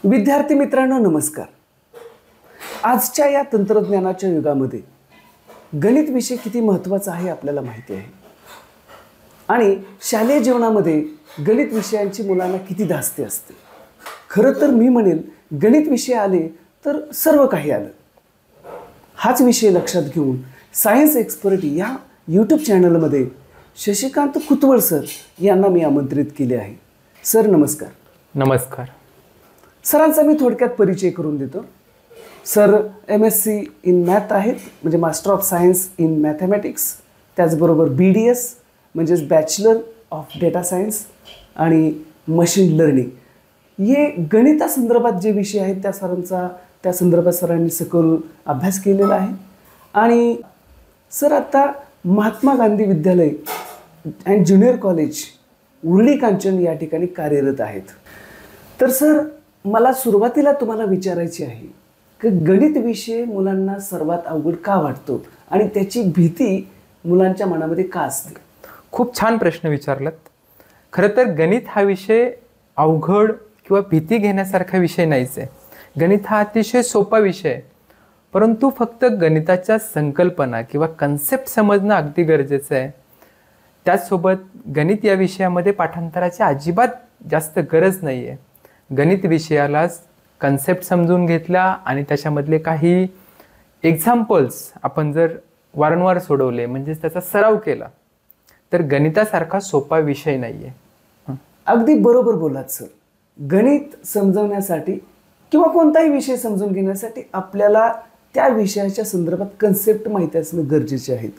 विद्यार्थी मित्रांनो नमस्कार. आजच्या या तंत्रज्ञानाच्या युगामध्ये गणित विषय किती महत्त्वाचा आहे आपल्याला माहिती आहे. आणि शालेय जीवनामध्ये गणित विषयांची मुलांना किती धास्ती असते. खरं तर मी म्हणेन गणित विषय आले तर सर्व काही आलं. हाच विषय लक्षात घेऊन सायन्स एक्सपर्ट या यूट्यूब चॅनलमध्ये शशिकांत कुतवळ सर यांना मी आमंत्रित केले आहे. सर नमस्कार. नमस्कार. सरांचा मी थोडक्यात परिचय करून देतो. सर MSc इन मॅथ आहेत, म्हणजे master of science in mathematics. त्याचबरोबर BDS म्हणजेच बॅचलर ऑफ डेटा सायन्स आणि मशीन लर्निंग. हे गणितासंदर्भात जे विषय आहेत त्या संदर्भात सरांनी सखोल अभ्यास केलेला आहे. आणि सर आता महात्मा गांधी विद्यालय अँड ज्युनियर कॉलेज उर्ली कांचन या ठिकाणी कार्यरत आहेत. तर सर मला सुरुवातीला तुम्हाला विचारायची आहे की गणित विषय मुलांना सर्वात अवघड का वाटतो आणि त्याची भीती मुलांच्या मनामध्ये का असते? खूप छान प्रश्न विचारलात. खरं तर गणित हा विषय अवघड किंवा भीती घेण्यासारखा विषय नाहीच आहे. गणित हा अतिशय सोपा विषय आहे. परंतु फक्त गणिताच्या संकल्पना किंवा कन्सेप्ट समजणं अगदी गरजेचं आहे. त्याचसोबत गणित या विषयामध्ये पाठांतराची अजिबात जास्त गरज नाही आहे. गणित विषयाला कन्सेप्ट समजून घेतला आणि त्याच्यामधले काही एक्झाम्पल्स आपण जर वारंवार सोडवले, म्हणजेच त्याचा सराव केला, तर गणितासारखा सोपा विषय नाही आहे. अगदी बरोबर बोलात सर. गणित समजवण्यासाठी किंवा कोणताही विषय समजून घेण्यासाठी आपल्याला त्या विषयाच्या संदर्भात कन्सेप्ट माहिती असणं गरजेचे आहेत.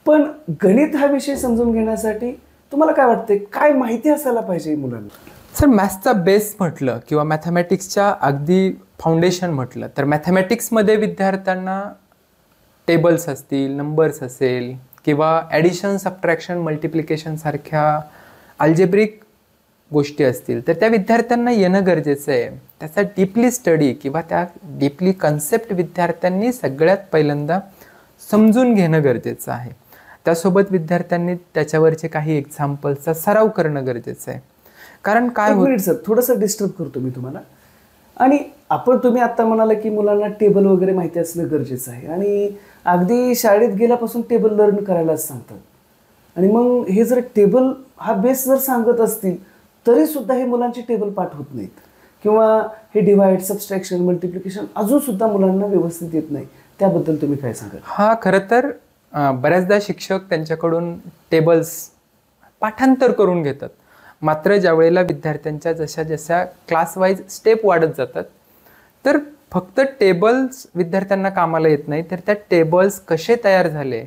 पण गणित हा विषय समजून घेण्यासाठी तुम्हाला काय वाटते, काय माहिती असायला पाहिजे मुलांना? सर मॅथ्सचा बेस म्हटलं किंवा मॅथमॅटिक्सच्या अगदी फाउंडेशन म्हटलं तर मॅथमॅटिक्समध्ये विद्यार्थ्यांना टेबल्स असतील, नंबर्स असेल किंवा ॲडिशन, सबट्रॅक्शन, मल्टिप्लिकेशन सारख्या अल्जेब्रिक गोष्टी असतील तर त्या विद्यार्थ्यांना येणं गरजेचं आहे. त्याचा डीपली स्टडी किंवा त्या डीपली कन्सेप्ट विद्यार्थ्यांनी सगळ्यात पहिल्यांदा समजून घेणं गरजेचं आहे. त्यासोबत विद्यार्थ्यांनी त्याच्यावरचे काही एक्झाम्पल्सचा सराव करणं गरजेचं आहे. कारण काय होतं सर, थोडंसं डिस्टर्ब करतो मी तुम्हाला. आणि तुम्ही आत्ता म्हणाला की मुलांना टेबल वगैरे माहिती असणं गरजेचं आहे आणि अगदी शाळेत गेल्यापासून टेबल लर्न करायलाच सांगतात. आणि मग हे जर टेबल हा बेस जर सांगत असतील तरी सुद्धा हे मुलांचे टेबल पाठ होत नाहीत किंवा हे डिवाइड, सबस्ट्रॅक्शन, मल्टिप्लिकेशन अजून सुद्धा मुलांना व्यवस्थित येत नाही. त्याबद्दल तुम्ही काय सांगाल? हा, खरं तर बऱ्याचदा शिक्षक त्यांच्याकडून टेबल्स पाठांतर करून घेतात. मात्र ज्या वेळेला विद्यार्थ्यांच्या जशा जशा क्लास वाईज स्टेप वाढत जातात तर फक्त टेबल्स विद्यार्थ्यांना कामाला येत नाही, तर त्या टेबल्स कसे तयार झाले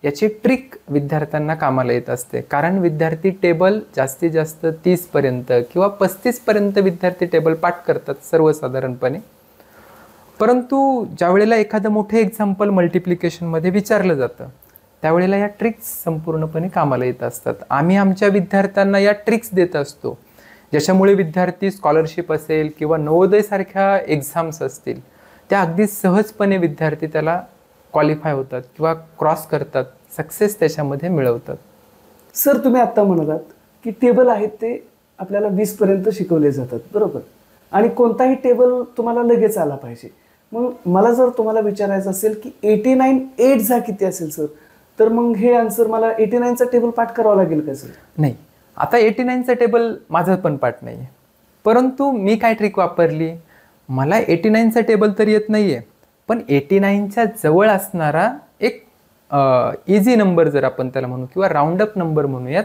याची ट्रिक विद्यार्थ्यांना कामाला येत असते. कारण विद्यार्थी टेबल जास्तीत जास्त 30पर्यंत किंवा 35पर्यंत विद्यार्थी टेबल पाठ करतात सर्वसाधारणपणे. परंतु ज्या वेळेला एखादं मोठं एक्झाम्पल मल्टिप्लिकेशनमध्ये विचारलं जातं त्यावेळेला या ट्रिक्स संपूर्णपणे कामाला येत असतात. आम्ही आमच्या विद्यार्थ्यांना या ट्रिक्स देत असतो, ज्याच्यामुळे विद्यार्थी स्कॉलरशिप असेल किंवा नवोदयसारख्या एक्झाम्स असतील त्या अगदी सहजपणे विद्यार्थी त्याला क्वालिफाय होतात किंवा क्रॉस करतात, सक्सेस त्याच्यामध्ये मिळवतात. सर तुम्ही आत्ता म्हणालात की टेबल आहेत ते आपल्याला 20पर्यंत शिकवले जातात, बरोबर? आणि कोणताही टेबल तुम्हाला लगेच आला पाहिजे. मग मला जर तुम्हाला विचारायचं असेल की 89 8 किती असेल सर, तर मग हे आन्सर मला 89चा टेबल पाठ करावा लागेल का सर? नाही, आता 89चा टेबल माझं पण पाठ नाही आहे. परंतु मी काय ट्रिक वापरली, मला 89चा टेबल तर येत नाही आहे, पण 89च्या जवळ असणारा एक इझी नंबर जर आपण त्याला म्हणू किंवा राऊंडअप नंबर म्हणूयात,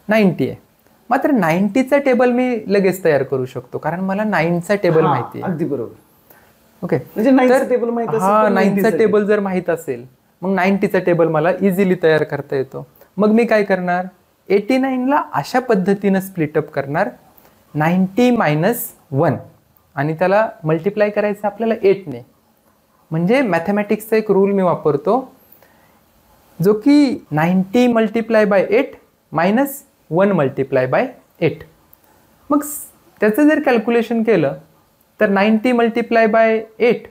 90 आहे. मात्र 90चा टेबल मी लगेच तयार करू शकतो कारण मला 9चा टेबल माहिती आहे. अगदी बरोबर. ओके, म्हणजे 9चा टेबल माहिती असेल, हा 9चा टेबल जर माहीत असेल मग 90चा टेबल मला इझिली तयार करता येतो. मग मी काय करणार, 89ला अशा पद्धतीनं स्प्लिटअप करणार 90 - 1 आणि त्याला मल्टिप्लाय करायचं आपल्याला 8ने. म्हणजे मॅथमॅटिक्सचा एक रूल मी वापरतो जो की 90 × 8 - 1 × 8. मग त्याचं जर कॅल्क्युलेशन केलं तर 90 × 8 - 1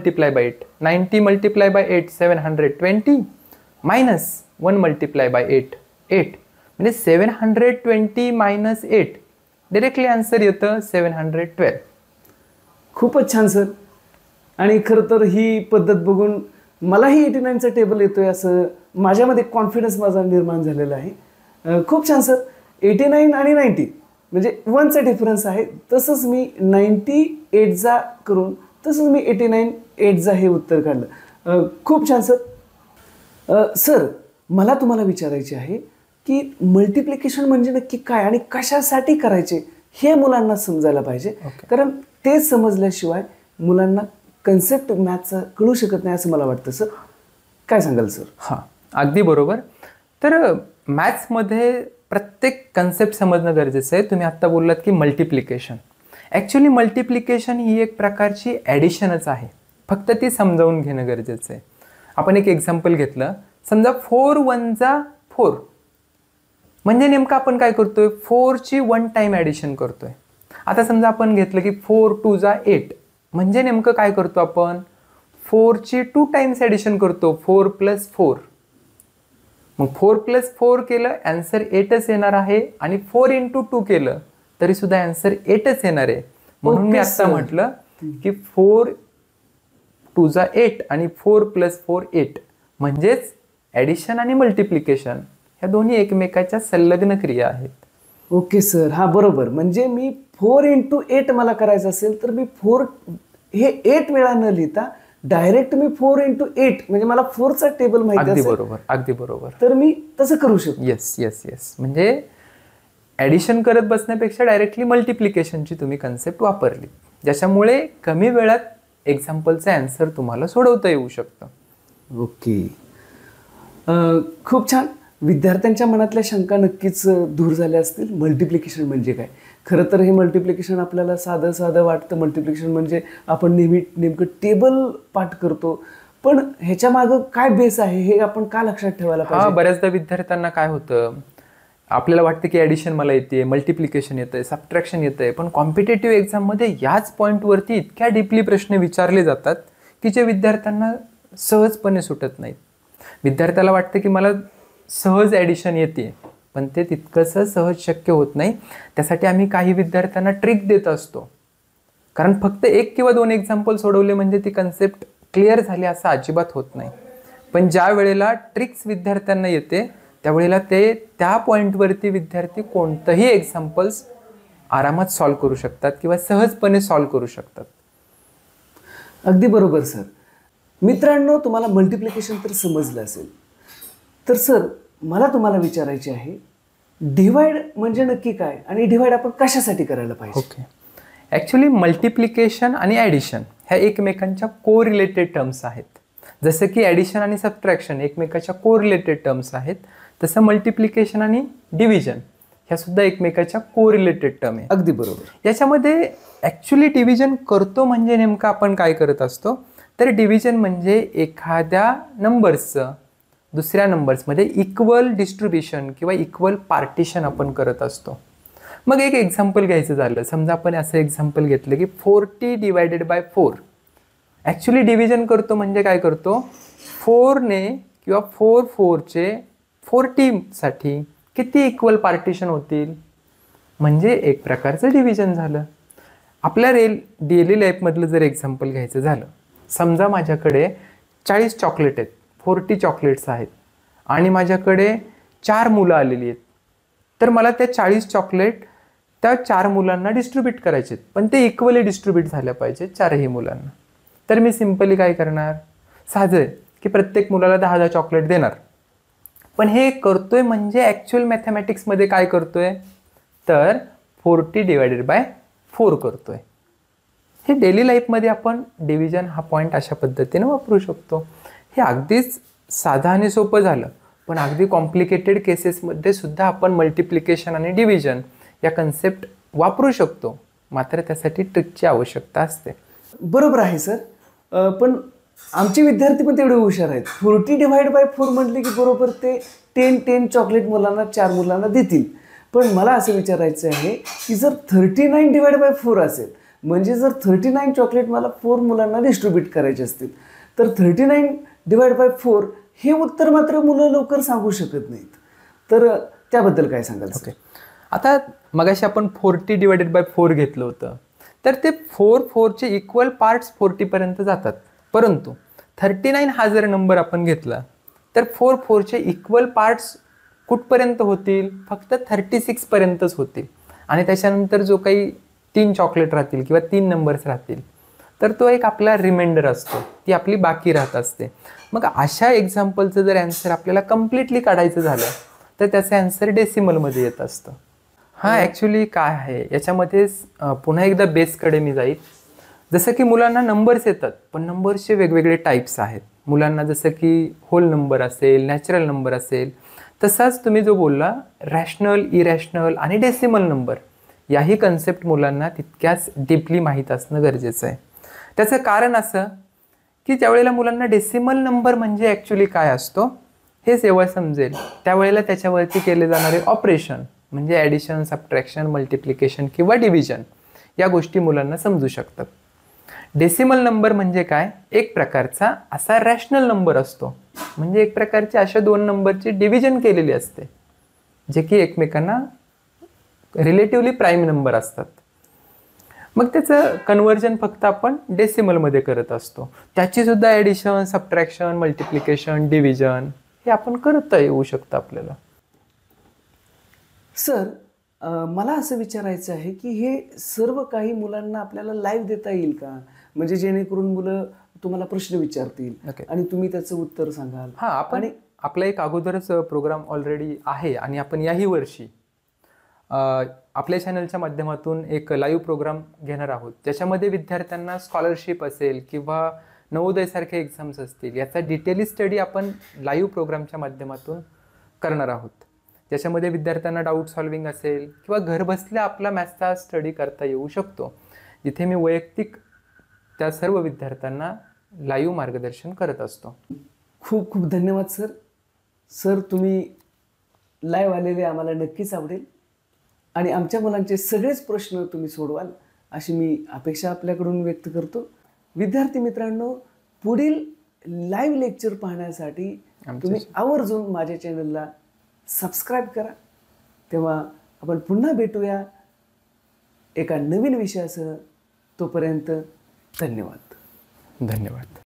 × 8. 90 × 8 720 - 1 × 8 8. म्हणजे 720 - 8 डिरेक्टली आन्सर येतं 712. खूपच छान सर. आणि खरं तर ही पद्धत बघून मलाही 89चा टेबल येतोय असं माझ्यामध्ये कॉन्फिडन्स माझा निर्माण झालेला आहे. खूप छान सर. 89 आणि 90 म्हणजे 1चा डिफरन्स आहे. तसंच मी 98चा करून तसंच मी 89 हे उत्तर काढलं. खूप छान सर. सर मला तुम्हाला विचारायचे आहे की मल्टिप्लिकेशन म्हणजे नक्की काय आणि कशासाठी करायचे हे मुलांना समजायला पाहिजे. कारण ते समजल्याशिवाय मुलांना कन्सेप्ट मॅथचा कळू शकत नाही असं मला वाटतं. सर काय सांगाल सर? हां, अगदी बरोबर. तर मॅथ्समध्ये प्रत्येक कन्सेप्ट समजणं गरजेचं आहे. तुम्ही आत्ता बोललात की मल्टिप्लिकेशन. ॲक्च्युली मल्टिप्लिकेशन ही एक प्रकारची ॲडिशनच आहे, फक्त ती समजावून घेणं गरजेचं आहे. आपण एक एक्झाम्पल घेतलं, समजा 4 1 जा 4 म्हणजे नेमकं आपण काय करतोय, 4ची 1 टाइम ॲडिशन करतोय. आता समजा आपण घेतलं की 4 2 जा 8 म्हणजे नेमकं काय करतो आपण, 4ची 2 टाइम्स ॲडिशन करतो, 4 + 4. मग 4 + 4 केलं ॲन्सर 8च येणार आहे आणि 4 × 2 केलं तरी सुद्धा ॲन्सर 8च येणार आहे. म्हणून मी आता म्हटलं की 4 2 जा 8 आणि 4 + 4 8 म्हणजेच ॲडिशन आणि मल्टिप्लिकेशन ह्या दोन्ही एकमेकाच्या संलग्न क्रिया आहेत. Okay sir. हा बरोबर. म्हणजे मी 4 × 8 मला करायचं असेल तर मी 4 हे 8 वेळा न लिहिता डायरेक्ट मी 4 × 8 म्हणजे मला 4चा टेबल माहिती अगदी असेल. बरोबर, अगदी बरोबर. तर मी तसं करू शकतो. Yes yes yes. म्हणजे ॲडिशन करत बसण्यापेक्षा डायरेक्टली मल्टिप्लिकेशनची तुम्ही कन्सेप्ट वापरली, ज्याच्यामुळे कमी वेळात एक्झाम्पलचं ॲन्सर तुम्हाला सोडवता येऊ शकतं. ओके. खूप छान. विद्यार्थ्यांच्या मनातल्या शंका नक्कीच दूर झाल्या असतील. मल्टिप्लिकेशन म्हणजे काय? खरं तर हे मल्टिप्लिकेशन आपल्याला साधं साधं वाटतं. मल्टिप्लिकेशन म्हणजे आपण नेमकं टेबल पाठ करतो, पण ह्याच्या मागं काय बेस आहे हे आपण का लक्षात ठेवायला पाहिजे? बऱ्याचदा विद्यार्थ्यांना काय होतं, आपल्याला वाटतं की ॲडिशन मला येते, मल्टिप्लिकेशन येतंय, सबट्रॅक्शन येतंय, पण कॉम्पिटेटिव्ह एक्झाममध्ये याच पॉईंटवरती इतक्या डीपली प्रश्न विचारले जातात की जे विद्यार्थ्यांना सहजपणे सुटत नाहीत. विद्यार्थ्याला वाटतं की मला सहज ॲडिशन येते, पण ते तितकंसं सहज शक्य होत नाही. त्यासाठी आम्ही काही विद्यार्थ्यांना ट्रिक देत असतो, कारण फक्त 1 किंवा 2 एक्झाम्पल सोडवले म्हणजे ती कन्सेप्ट क्लिअर झाली असं अजिबात होत नाही. पण ज्या वेळेला ट्रिक्स विद्यार्थ्यांना येते त्यावेळेला ते त्या पॉईंटवरती विद्यार्थी कोणतंही एक्झाम्पल्स आरामात सॉल्व करू शकतात किंवा सहजपणे सॉल्व करू शकतात. अगदी बरोबर सर. मित्रांनो, तुम्हाला मल्टिप्लिकेशन तर समजलं असेल, तर सर मला तुम्हाला विचारायचे आहे, डिवाइड म्हणजे नक्की काय आणि डिवाइड आपण कशासाठी करायला पाहिजे? ओके. ॲक्च्युली मल्टिप्लिकेशन आणि ॲडिशन ह्या एकमेकांच्या को रिलेटेड टर्म्स आहेत. जसं की ॲडिशन आणि सबट्रॅक्शन एकमेकाच्या को रिलेटेड टर्म्स आहेत, तसं मल्टिप्लिकेशन आणि डिव्हिजन ह्या सुद्धा एकमेकाच्या को रिलेटेड टर्म आहे. अगदी बरोबर. याच्यामध्ये ॲक्च्युली डिव्हिजन करतो म्हणजे नेमकं आपण काय करत असतो, तर डिव्हिजन म्हणजे एखाद्या नंबर्सचं दुसऱ्या नंबर्समध्ये इक्वल डिस्ट्रीब्युशन किंवा इक्वल पार्टिशन आपण करत असतो. मग एक एक्झाम्पल घ्यायचं झालं, समजा आपण असं एक्झाम्पल घेतलं की 40 / 4. ॲक्च्युली डिव्हिजन करतो म्हणजे काय करतो, 4ने किंवा 4 4चे 40साठी किती इक्वल पार्टिशन होतील म्हणजे एक प्रकारचं डिव्हिजन झालं. आपल्या डेली लाईफमधलं जर एक्झाम्पल घ्यायचं झालं, समजा माझ्याकडे 40 चॉकलेट आहेत, 40 चॉकलेट्स आहेत आणि माझ्याकडे 4 मुलं आलेली आहेत, तर मला त्या 40 चॉकलेट त्या 4 मुलांना डिस्ट्रीब्यूट करायचे आहेत, पण ते इक्वली डिस्ट्रीब्यूट झाल्या पाहिजे 4ही मुलांना. तर मी सिम्पली काय करणार, साधं आहे की प्रत्येक मुलाला 10 चॉकलेट देणार. पण हे करतोय म्हणजे ॲक्च्युअल मॅथमॅटिक्समध्ये काय करतोय, तर 40 / 4 करतोय. हे डेली लाईफमध्ये आपण डिव्हिजन हा पॉईंट अशा पद्धतीने वापरू शकतो. हे अगदीच साधं आणि सोपं झालं, पण अगदी कॉम्प्लिकेटेड केसेसमध्ये सुद्धा आपण मल्टिप्लिकेशन आणि डिव्हिजन या कन्सेप्ट वापरू शकतो, मात्र त्यासाठी ट्रिकची आवश्यकता असते. बरोबर आहे सर. पण आमचे विद्यार्थी पण तेवढे हुशार आहेत. 40 / 4 म्हटले की बरोबर ते 10 चॉकलेट मुलांना 4 मुलांना देतील. पण मला असं विचारायचं आहे की जर 39 / 4 असेल, म्हणजे जर 39 चॉकलेट मला 4 मुलांना डिस्ट्रीब्यूट करायचे असतील, तर 39 / 4 हे उत्तर मात्र मुलं लवकर सांगू शकत नाहीत. तर त्याबद्दल काय सांगाल? ओके. आता मगाशी आपण 40/4 घेतलं होतं, तर ते 4चे इक्वल पार्ट्स 40पर्यंत जातात. परंतु 39 हा जर नंबर आपण घेतला तर 4चे इक्वल पार्ट्स कुठपर्यंत होतील? फक्त 36पर्यंतच होतील. आणि त्याच्यानंतर जो काही 3 चॉकलेट राहतील किंवा 3 नंबर्स राहतील तर तो एक आपला रिमाइंडर असतो, ती आपली बाकी राहत असते. मग अशा एक्झाम्पलचं जर ॲन्सर आपल्याला कम्प्लिटली काढायचं झालं तर त्याचं ॲन्सर डेसिमलमध्ये येत असतं. हा ॲक्च्युली काय आहे याच्यामध्ये पुन्हा एकदा बेसकडे मी जाईल. जसं की मुलांना नंबर्स येतात, पण नंबर्सचे वेगवेगळे टाईप्स आहेत. मुलांना जसं की होल नंबर असेल, नॅचरल नंबर असेल, तसाच तुम्ही जो बोलला रॅशनल, इरॅशनल आणि डेसिमल नंबर, याही कन्सेप्ट मुलांना तितक्याच डीपली माहीत असणं गरजेचं आहे. त्याचं कारण असं की ज्यावेळेला मुलांना डेसिमल नंबर म्हणजे ॲक्च्युली काय असतो हे जेव्हा समजेल त्यावेळेला त्याच्यावरती केले जाणारे ऑपरेशन म्हणजे ॲडिशन, सबट्रॅक्शन, मल्टिप्लिकेशन किंवा डिव्हिजन या गोष्टी मुलांना समजू शकतात. डेसिमल नंबर म्हणजे काय? एक प्रकारचा असा रॅशनल नंबर असतो, म्हणजे एक प्रकारची अशा 2 नंबरची डिव्हिजन केलेली असते जे की एकमेकांना रिलेटिव्हली प्राईम नंबर असतात. मग त्याचं कन्व्हर्जन फक्त आपण डेसिमलमध्ये करत असतो. त्याची सुद्धा ॲडिशन, सबट्रॅक्शन, मल्टिप्लिकेशन, डिव्हिजन हे आपण करता येऊ शकतं आपल्याला. सर, मला असं विचारायचं आहे की हे सर्व काही मुलांना आपल्याला लाईव्ह देता येईल का? म्हणजे जेणेकरून मुलं तुम्हाला प्रश्न विचारतील आणि तुम्ही त्याचं उत्तर सांगाल. हां, आपण आपला एक अगोदरच प्रोग्राम ऑलरेडी आहे आणि आपण याही वर्षी आपल्या चॅनलच्या माध्यमातून एक लाईव्ह प्रोग्राम घेणार आहोत, ज्याच्यामध्ये विद्यार्थ्यांना स्कॉलरशिप असेल किंवा नवोदयसारखे एक्झाम्स असतील याचा डिटेली स्टडी आपण लाईव्ह प्रोग्रामच्या माध्यमातून करणार आहोत. ज्याच्यामध्ये विद्यार्थ्यांना डाऊट सॉल्विंग असेल किंवा घरबसल्या आपला मॅथ्सचा स्टडी करता येऊ शकतो, जिथे मी वैयक्तिक त्या सर्व विद्यार्थ्यांना लाईव्ह मार्गदर्शन करत असतो. खूप खूप धन्यवाद सर. सर, तुम्ही लाईव्ह आलेले आम्हाला नक्कीच आवडेल आणि आमच्या मुलांचे सगळेच प्रश्न तुम्ही सोडवाल अशी मी अपेक्षा आपल्याकडून व्यक्त करतो. विद्यार्थी मित्रांनो, पुढील लाईव्ह लेक्चर पाहण्यासाठी तुम्ही आवर्जून माझ्या चॅनलला सबस्क्राईब करा. तेव्हा आपण पुन्हा भेटूया एका नवीन विषयासह. तोपर्यंत धन्यवाद. धन्यवाद.